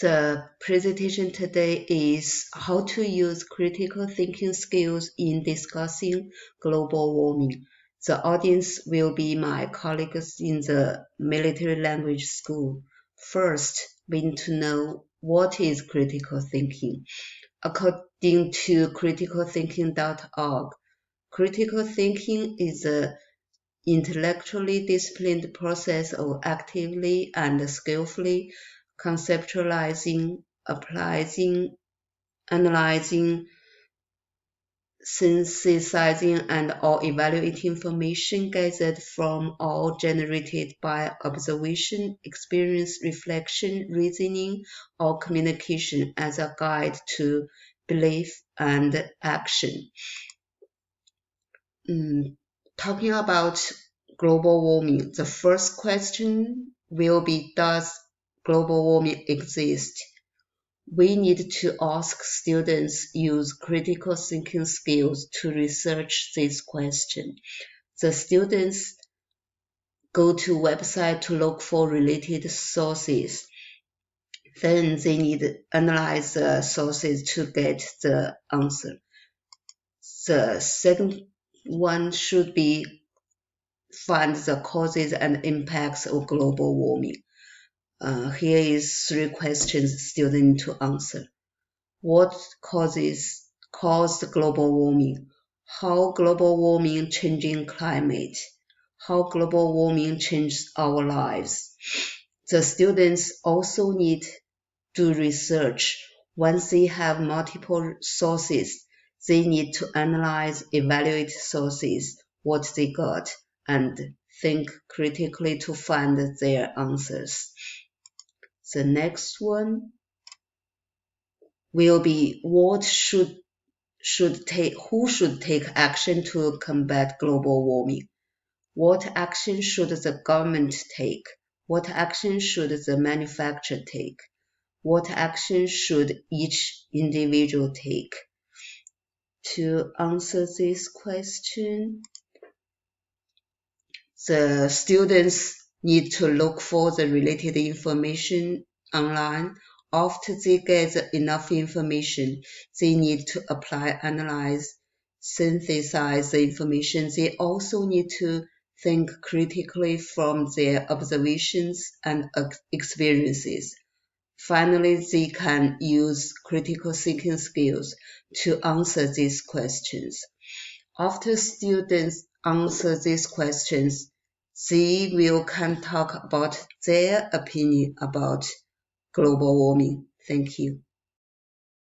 The presentation today is how to use critical thinking skills in discussing global warming. The audience will be my colleagues in the military language school. First, we need to know what is critical thinking. According to criticalthinking.org, critical thinking is an intellectually disciplined process of actively and skillfully conceptualizing, applying, analyzing, synthesizing, and or evaluating information gathered from or generated by observation, experience, reflection, reasoning, or communication as a guide to belief and action. Talking about global warming, the first question will be, does global warming exist? We need to ask students use critical thinking skills to research this question. The students go to website to look for related sources. Then they need to analyze the sources to get the answer. The second one should be find the causes and impacts of global warming. Here is 3 questions students need to answer. What caused global warming? How global warming changing climate? How global warming changes our lives? The students also need to research. Once they have multiple sources, they need to analyze, evaluate sources, what they got, and think critically to find their answers. The next one will be who should take action to combat global warming? What action should the government take? What action should the manufacturer take? What action should each individual take? To answer this question, the students need to look for the related information online. After they get enough information, they need to apply, analyze, synthesize the information. They also need to think critically from their observations and experiences. Finally, they can use critical thinking skills to answer these questions. After students answer these questions, they can talk about their opinion about global warming. Thank you.